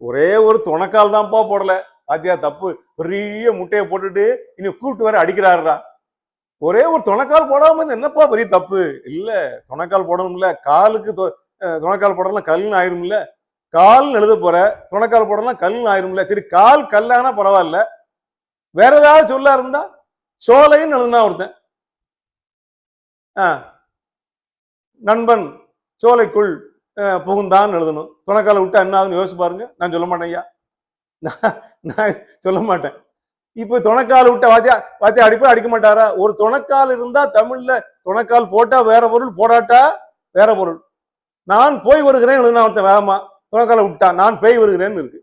ஒரே ஒரு துணைக்கால் தான்ப்பா போடல. பாத்தியா தப்பு. பெரிய முட்டையை போட்டுட்டு இனி கூப்பிட்டு வர அடிக்கிறாருடா. ஒரே ஒரு துணைக்கால் போடாம என்னப்பா பெரிய தப்பு. இல்ல துணைக்கால் போடணும்ல. காலுக்கு துணைக்கால் போடலாம் கல்லுன்னு ஆயிரும்ல. கால்னு எழுத போற, துணைக்கால் போடலாம் கல்லுன்னு ஆயிரும்ல. சரி கால் கல்லானா பரவாயில்ல. வேற ஏதாவது சொல்ல இருந்தா சோலைன்னு எழுதுனா ஒருத்தன். நண்பன் சோலைக்குள் புகுந்தான் எழுதணும். துணைக்கால விட்டு என்ன ஆகுன்னு யோசிச்சு பாருங்க. நான் சொல்ல மாட்டேன் ஐயா. நான் சொல்ல மாட்டேன். இப்ப துணைக்கால் விட்ட வாத்தியா அடிப்பா அடிக்க மாட்டாரா? ஒரு துணைக்கால் இருந்தா தமிழ்ல துணைக்கால் போட்டா வேற பொருள், போடாட்டா வேற பொருள். நான் போய் வருகிறேன் எழுதுனா ஒருத்தன் வேகமா துணைக்கால விட்டா நான் பேய் வருகிறேன்னு இருக்கு.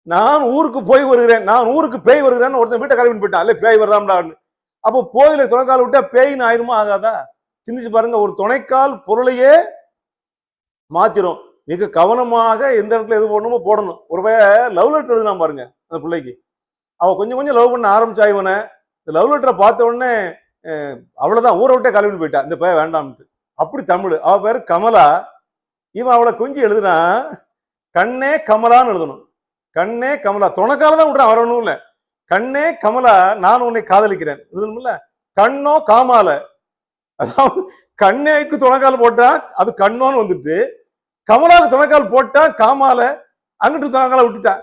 நான் ஊருக்கு போய் வருகிறேன், நான் ஊருக்கு பேய் வருகிறேன்னு ஒருத்தன் வீட்டை கிளம்பி போயிட்டான். இல்ல பேய் வருதாம்டான்னு. அப்போ போயில துணைக்கால் விட்டா பேயின்னு ஆயிருமா ஆகாதா? சிந்திச்சு பாருங்க. ஒரு துணைக்கால் பொருளையே மாத்திரும். மிக கவனமாக எந்த இடத்துல எது போடணுமோ போடணும். ஒரு லவ் லெட்டர் எழுதுனா பாருங்க அந்த பிள்ளைக்கு. அவ கொஞ்சம் கொஞ்சம் லவ் பண்ண ஆரம்பிச்சா இவனை. இந்த லவ் லெட்டரை பார்த்த உடனே அவ்வளவுதான் ஊரை விட்டே கிளம்பி போயிட்டா. இந்த பையன் வேண்டாம்ட்டு. அப்படி தமிழ். அவ பேரு கமலா. இவன் அவளை கொஞ்சம் எழுதுனா கண்ணே கமலான்னு எழுதணும். கண்ணே கமலா. துணைக்கால தான் விடுறான், அவர் ஒண்ணும் இல்ல. கண்ணே கமலா நான் உன்னை காதலிக்கிறேன் எழுதணும்ல. கண்ணோ காமால. அதாவது கண்ணேக்கு துணைக்கால் போட்டா அது கண்ணோன்னு வந்துட்டு, கமலாவுக்கு துணைக்கால் போட்டா காமால, அங்கிட்டு துணைக்கால விட்டுட்டா.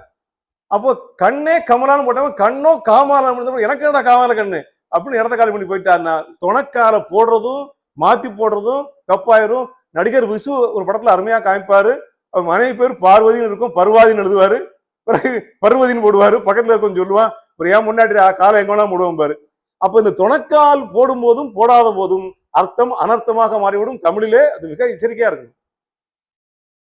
அப்போ கண்ணே கமலான்னு போட்டவன் கண்ணோ காமால, எனக்கு என்னடா காமால கண்ணு அப்படின்னு இடத்த காலி பண்ணி போயிட்டாருன்னா துணைக்கால போடுறதும் மாத்தி போடுறதும் தப்பாயிரும். நடிகர் விசு ஒரு படத்துல அருமையா காமிப்பாரு. அவர் மனைவி பேர் பார்வதினு இருக்கும், பர்வாதின்னு எழுதுவாரு. பிறகு பர்வதின்னு போடுவாரு. பக்கத்துல இருக்கும் சொல்லுவான், ஒரு ஏன் முன்னாடி காலை எங்கன்னா போடுவோம் பாரு. அப்ப இந்த துணைக்கால் போடும் போதும் போடாத போதும் அர்த்தம் அனர்த்தமாக மாறிவிடும். தமிழிலே அது மிக எச்சரிக்கையா இருக்கும்.